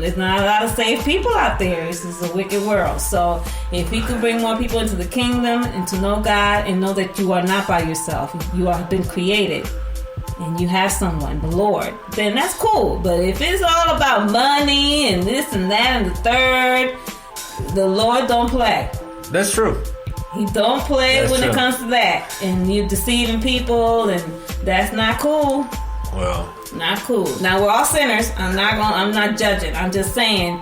there's not a lot of safe people out there. This is a wicked world. So if he could bring more people into the kingdom and to know God and know that you are not by yourself, you have been created and you have someone, the Lord, then that's cool. But if it's all about money and this and that and the third, the Lord don't play. That's true. He don't play when it comes to that. And you're deceiving people, and that's not cool. Well, not cool. Now we're all sinners. I'm not judging. I'm just saying,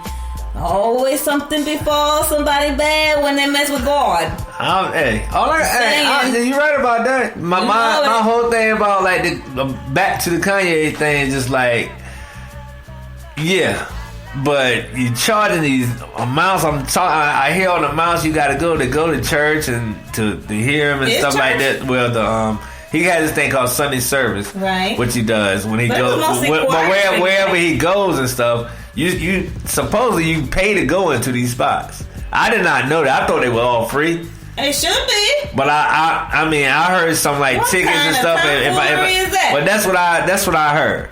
always something befalls somebody bad when they mess with God. You're right about that. My whole thing about like back to the Kanye thing is just like, yeah. But you charging these amounts. I hear all the amounts you got to go to church and to hear him and stuff like that. Well, he has this thing called Sunday service, right? Which he does when he goes, wherever he goes and stuff. You supposedly you pay to go into these spots. I did not know that. I thought they were all free. It should be. But I mean I heard some like what tickets and stuff. But that's what I heard.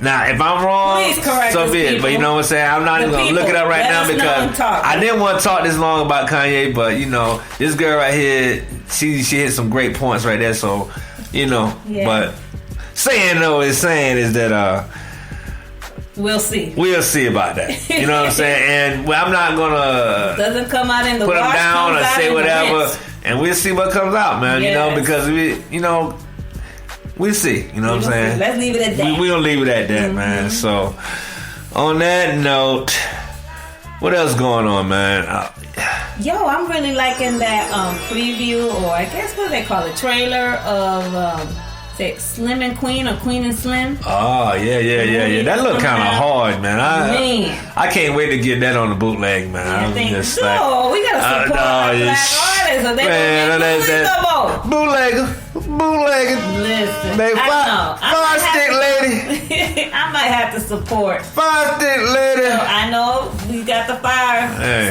Now, if I'm wrong, so be it. But you know what I'm saying? I'm not even going to look it up right now because I didn't want to talk this long about Kanye. But, you know, this girl right here, she hit some great points right there. So, you know, but saying is that we'll see. We'll see about that. You know what I'm saying? And I'm not going to doesn't come out in the put them down or say whatever. And we'll see what comes out, man. Yes. You know, because we'll see. You know what I'm saying? Let's leave it at that. We're going to leave it at that, man. So, on that note, what else going on, man? Yo, I'm really liking that preview, or I guess what they call it, trailer of Slim and Queen or Queen and Slim. Oh, yeah. That look kind of hard, man. I can't wait to get that on the bootleg, man. We gotta support our black artists. So they bootlegger. Listen, five stick lady. I might have to support 5 stick lady. So I know we got the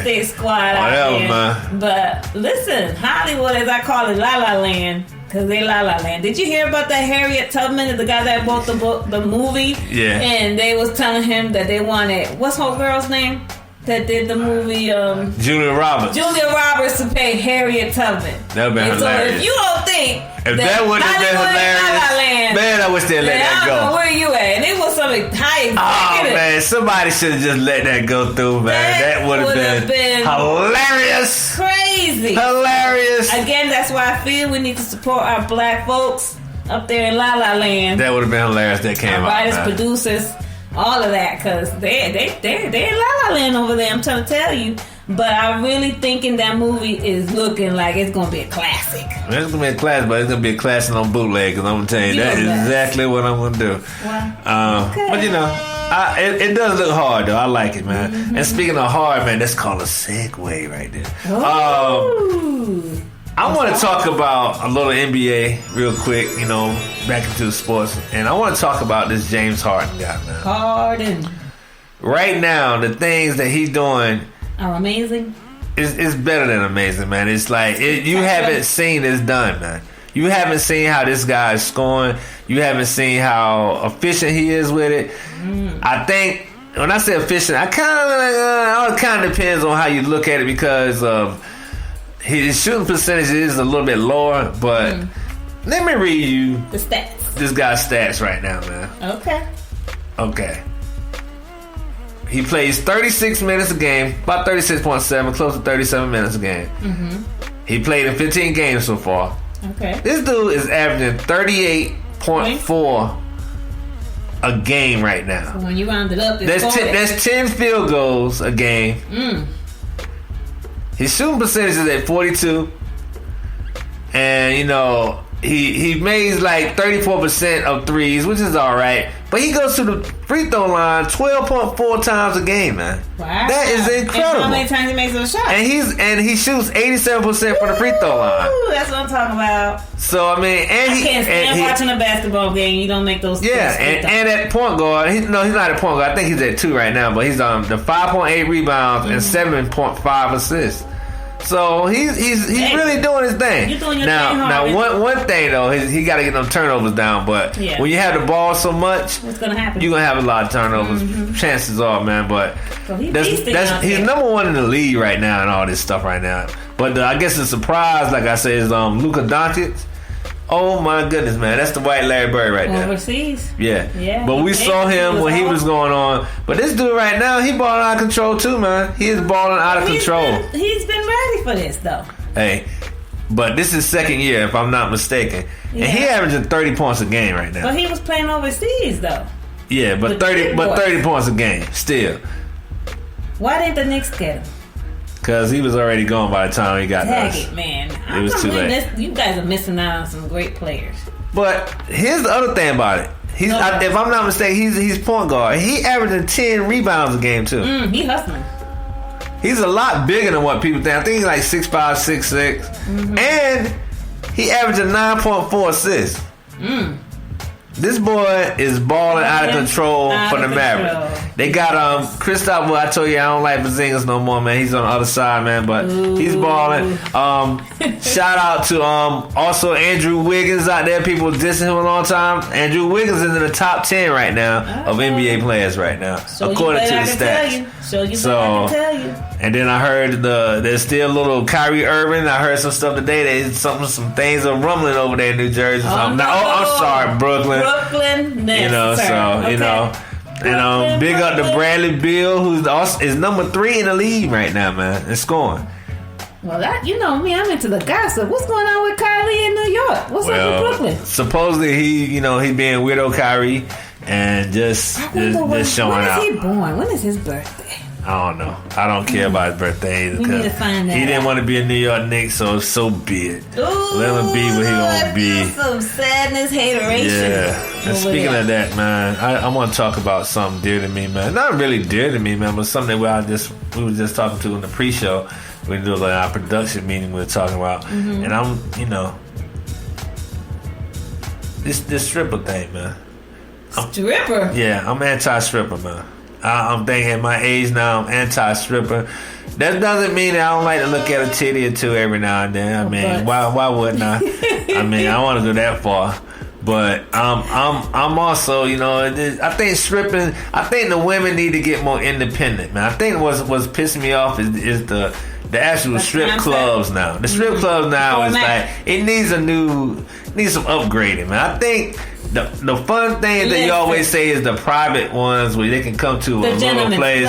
stick squad out there, man. But listen, Hollywood, as I call it, La La Land. Because they La La Land. Did you hear about that Harriet Tubman, the guy that bought the movie? Yeah. And they was telling him that they wanted, what's her girl's name that did the movie? Julia Roberts. Julia Roberts to pay Harriet Tubman. That would be hilarious. So if you don't think that would have been hilarious, man, I wish they'd let that go. I don't know where you at. And it was some high executive. Oh man, somebody should have just let that go through, man. That would have been hilarious. Crazy. Hilarious. Again, that's why I feel we need to support our black folks up there in La La Land. That would have been hilarious. That came out. Writers, producers, all of that, because they're in La La Land over there. I'm trying to tell you. But I'm really thinking that movie is looking like it's going to be a classic. It's going to be a classic, but it's going to be a classic on bootleg. Because I'm going to tell you, that is exactly what I'm going to do. Well, okay. But you know, it does look hard though. I like it, man. Mm-hmm. And speaking of hard, man, that's called a segue right there. I want to talk about a little NBA real quick, you know, back into the sports. And I want to talk about this James Harden guy, man. Harden. Right now, the things that he's doing are amazing. It's better than amazing, man. It's like you haven't seen this done, man. You haven't seen how this guy is scoring. You haven't seen how efficient he is with it. I think when I say efficient, it kind of depends on how you look at it because of his shooting percentage is a little bit lower. But let me read you the stats. This guy's stats right now, man. Okay. He plays 36 minutes a game, about 36.7, close to 37 minutes a game. Mm-hmm. He played in 15 games so far. Okay. This dude is averaging 38.4 a game right now. So when you round it up, that's 10 field goals a game. His shooting percentage is at 42. And, you know, he makes like 34% of threes, which is all right. But he goes to the free throw line 12.4 times a game, man. Wow. That is incredible. And how many times he makes a shot? And he shoots 87% from the free throw line. That's what I'm talking about. So I mean, and I can't stand watching a basketball game. You don't make those. Yeah, and at point guard, he's not at point guard. I think he's at 2 right now, but he's on the 5.8 rebounds and 7.5 assists. So he's really doing his thing. You're doing your now, thing, Harden. one thing though, he got to get them turnovers down. But when you have the ball so much, what's gonna happen? You're gonna have a lot of turnovers. Chances are, man. But So he's number one in the league right now and all this stuff right now. But I guess the surprise, like I said, is Luka Doncic. Oh my goodness, man! That's the white Larry Bird right there. Overseas. Yeah. But we saw him when he was going on. But this dude right now, he balling out of control too, man. He is balling out of control. He's been ready for this though. Hey, but this is second year, if I'm not mistaken, and he averaging 30 points a game right now. But he was playing overseas though. Yeah, but 30 points a game still. Why didn't the Knicks get him? Because he was already gone by the time he got Dang us. it, man. It was too late. You guys are missing out on some great players. But here's the other thing about it. If I'm not mistaken, he's point guard. He averaging 10 rebounds a game too. He hustling. He's a lot bigger than what people think. I think he's like 6'5", 6'6", and he averaging 9.4 assists. This boy is balling out of control for the Mavericks. They got Kristaps. Well, I told you I don't like Porzingis no more, man. He's on the other side, man, but he's balling. Shout out to also Andrew Wiggins out there. People dissing him a long time. Andrew Wiggins is in the top 10 right now of NBA players right now, according to the stats. So, and then I heard there's still a little Kyrie Irving. I heard some stuff today. Some things are rumbling over there in New Jersey. I'm sorry, Brooklyn. Next, And big up to Bradley Beal, is number 3 in the league right now, man, and scoring. Well, you know me, I'm into the gossip. What's going on with Kyrie in New York? What's up with Brooklyn? Supposedly he being weirdo Kyrie and just showing out. When is he born? When is his birthday? I don't know. I don't care about his birthday either. We need to find that. He didn't want to be a New York Knicks, so be it. Ooh, let him be what he gonna be. Some sadness, hateration. Yeah. And speaking of that, man, I want to talk about something dear to me, man. Not really dear to me, man, but something that we were just talking to in the pre-show. We do our production meeting. We were talking about, and I'm, this stripper thing, man. Stripper? Yeah, I'm anti-stripper, man. I'm thinking at my age now, I'm anti-stripper. That doesn't mean that I don't like to look at a titty or two every now and then. I mean, why wouldn't I? I mean, I don't want to go that far. But I'm also, I think stripping. I think the women need to get more independent, man. I think what's pissing me off is the actual strip clubs now. The strip clubs now is like it needs some upgrading, man. I think the fun thing that you always say is the private ones where they can come to a little place.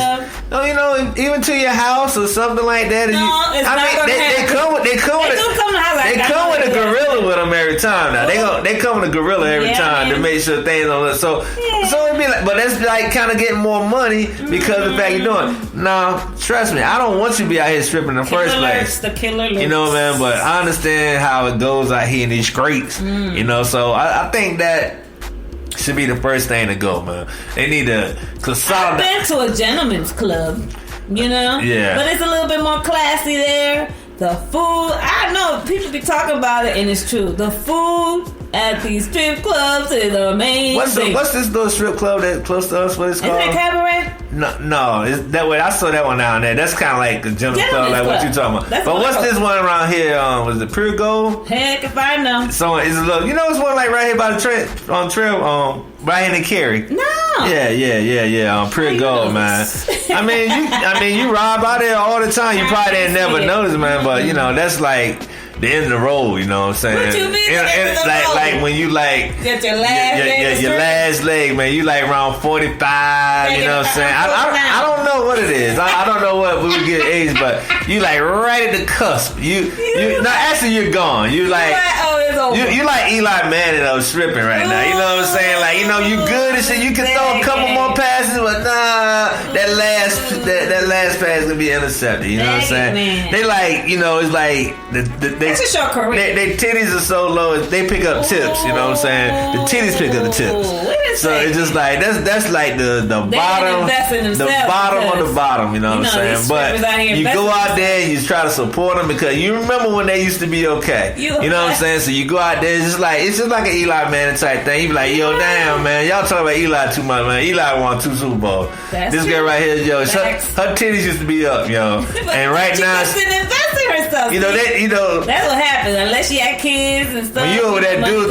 No, even to your house or something like that. They come with a gorilla with them every time. Now they come with a gorilla every time to make sure things don't look so it'd be like, but that's like kind of getting more money because of the fact you're doing. No, trust me, I don't want you to be out here stripping in the first place. The killer lurks. You know, man. But I understand how it goes out here in these streets. So I think that should be the first thing to go, man. They need to consolidate. I've been to a gentleman's club, Yeah. But it's a little bit more classy there. The food, I know people be talking about it, and it's true. The food at these strip clubs is amazing. What's this little strip club that's close to us? What it's called? Isn't it Cabaret? No. It's that way. I saw that one down there. That's kind of like a gentleman's club, like what you talking about. That's but what's this one around here? Was it Pure Gold? Heck if I know. So it's a little. It's one like right here by the trail. Right here in Cary. No. Yeah. Pure Gold, man. I mean, you ride by there all the time. You probably didn't never notice, man. But that's like the end of the road. You know what I'm saying? What you mean? Like when you get your last your last leg, man. You like around 45. You know what I'm saying? I don't know what it is. I don't know what we would get age, but you like right at the cusp. You now actually you're gone. You like you like Eli Manning stripping right now. You know what I'm saying? Like you good and shit. You can throw a couple more passes, but that last pass gonna be intercepted. You know what I'm saying? They like it's like that's your career. They titties are so low, they pick up tips. You know what I'm saying? The titties pick up the tips. So it's just like that's like the bottom, the bottom of the bottom. You know what I'm saying? But you go out there and you try to support them because you remember when they used to be okay. You know what I'm saying? So you go out there, it's just like an Eli Manning type thing. You be like, yo, damn man, y'all talking about Eli too much, man. Eli won 2 Super Bowls. This girl right here, yo, her titties used to be up, yo, and right now she just didn't invest in herself. stuff. You know that's what happens unless she had kids and stuff. When you over there, dudes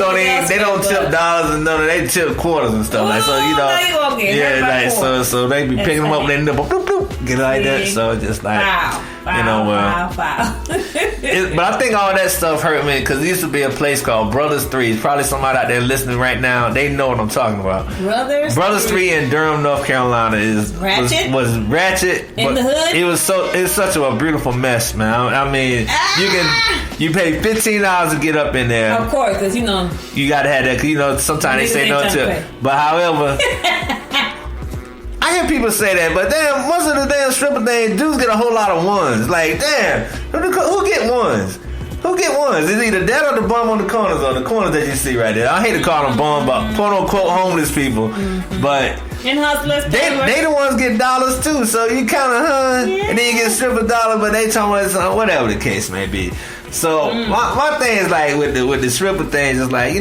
they don't tip dollars and none of they tip quarters and stuff. Like so, you know, so they be picking them up and they nibble, bloop, bloop, get it like that. So just like wow. But I think all that stuff hurt me because there used to be a place called Brothers 3. Probably somebody out there listening right now, they know what I'm talking about. Brothers 3 in Durham, North Carolina was ratchet in the hood. It's such a beautiful mess, man. I mean, you pay $15 to get up in there. Of course, because you know you gotta have that. Cause sometimes they say no to. But however. I hear people say that, but damn, most of the damn stripper things, dudes get a whole lot of ones. Like, damn, who get ones? Who get ones? It's either that or the bum on the corners that you see right there. I hate to call them bum, but quote unquote homeless people. Mm-hmm. But and hustlers, they the ones get dollars too. So you kind of and then you get stripper dollars, but they talking about whatever the case may be. So my thing is like with the stripper thing, is like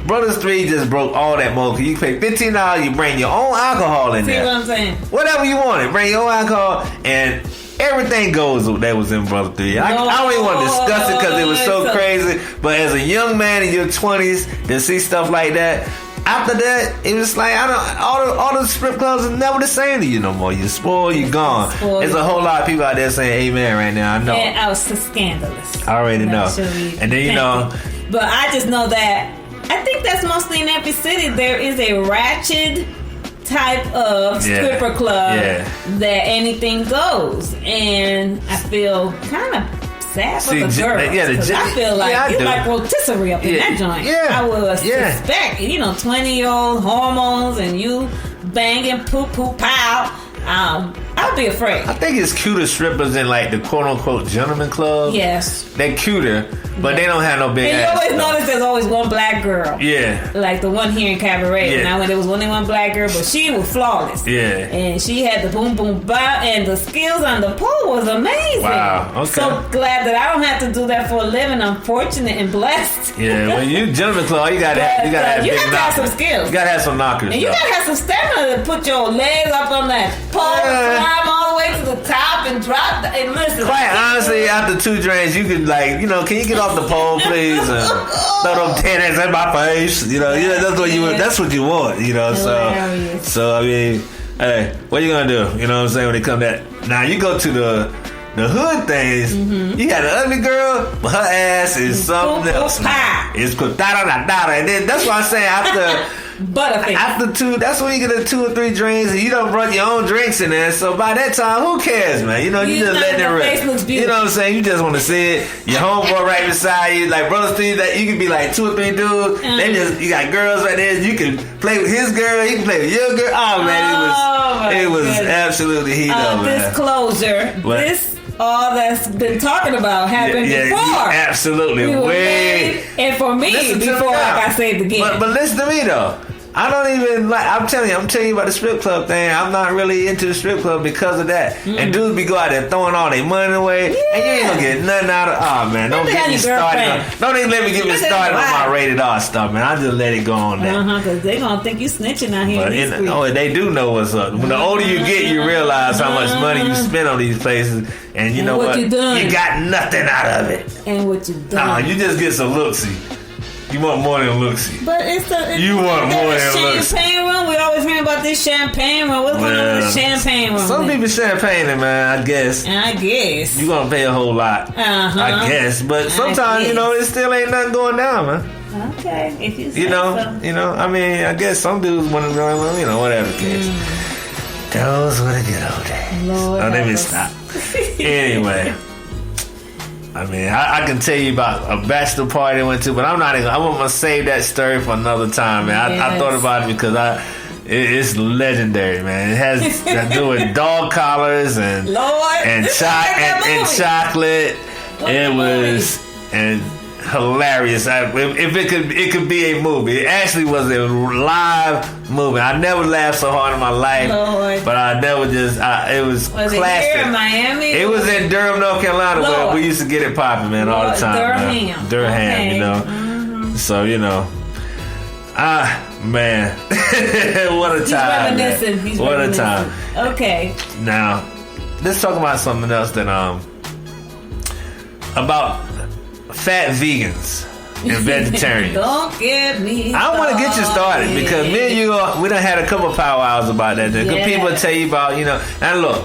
Brothers 3 just broke all that mold. You pay $15, you bring your own alcohol in there. See what I'm saying? Whatever you want, bring your own alcohol, and everything goes that was in Brothers 3. I don't even want to discuss it because it was so crazy. But as a young man in your 20s to see stuff like that, after that, it was like all the strip clubs are never the same to you no more. You spoiled, you gone. There's a whole lot of people out there saying amen right now. I know. And I was so scandalous. I already know. And then but I just know that. I think that's mostly in every city. There is a ratchet type of stripper club that anything goes, and I feel kind of sad for the girls. I feel like you like rotisserie up in that joint. I would suspect 20-year-old hormones and you banging poo pow. I'd be afraid. I think it's cuter strippers in like the quote unquote gentleman club. Yes, they're cuter, but they don't have no big. And you always notice there's always one black girl. Yeah, like the one here in Cabaret. Yeah. Now when there was only one black girl, but she was flawless. Yeah, and she had the boom boom bow, and the skills on the pole was amazing. Wow, okay. So glad that I don't have to do that for a living. I'm fortunate and blessed. Yeah, when you gentleman club, you gotta have some skills. You gotta have some knockers, and you gotta have some stamina to put your legs up on that pole, climb all the way to the top, and drop. And listen, quite honestly, after 2 drinks, you could can you get off the pole, please, and throw them tennis in my face. That's what that's what you want. So I mean, hey, what you gonna do? You know what I'm saying when it come to that? Now you go to the hood things. Mm-hmm. You got an ugly girl, but her ass is something else. It's da da da da, and then that's why I'm saying after 2, that's when you get a 2 or 3 drinks, and you don't run your own drinks in there. So by that time, who cares, man? You just letting it rip. You know what I'm saying? You just want to see it. Your homeboy right beside you, like Brothers 3. That you can be like 2 or 3 dudes. You got girls right there. You can play with his girl. He can play with your girl. Oh man, it was absolutely heat up, man. Disclosure. All that's been talking about happened before. Absolutely. And for me, before I got saved again. But listen to me though. I don't even like. I'm telling you about the strip club thing. I'm not really into the strip club because of that. Mm-hmm. And dudes be go out there throwing all their money away, and you ain't gonna get nothing out of. Oh man, don't get me started. Don't even let me get me started on my rated R stuff, man. I just let it go on there. Because they gonna think you snitching out here. They do know what's up. When the older you get, you realize how much money you spend on these places, and you know what? You got nothing out of it. And what you done? You just get some look-see. You want more than looksy. But you want more than looksy. Champagne room. We always hear about this champagne room. What's going on with the champagne room? Some people champagne it, man. I guess. You gonna pay a whole lot. I guess, but sometimes it still ain't nothing going down, man. Okay, if you say so. I mean, I guess some dudes want to go, whatever the case. Those were the good old days. Lord, let me stop. Anyway. I mean, I can tell you about a bachelor party I went to, but I'm going to save that story for another time, man. Yes. I thought about it because it's legendary, man. It has to do with dog collars and chocolate. It was hilarious. If it could be a movie, it actually was a live movie. I never laughed so hard in my life, Lord. But I never just. It was classic. It here in Miami? It was in Durham, North Carolina, where we used to get it popping, man, all the time. Durham, okay. Mm-hmm. So man, what a time! He's what a time! Okay. Now, let's talk about something else that about fat vegans and vegetarians. Don't get me. I want to get you started because me and you, we done had a couple powwows about that. Good people tell you about, and look,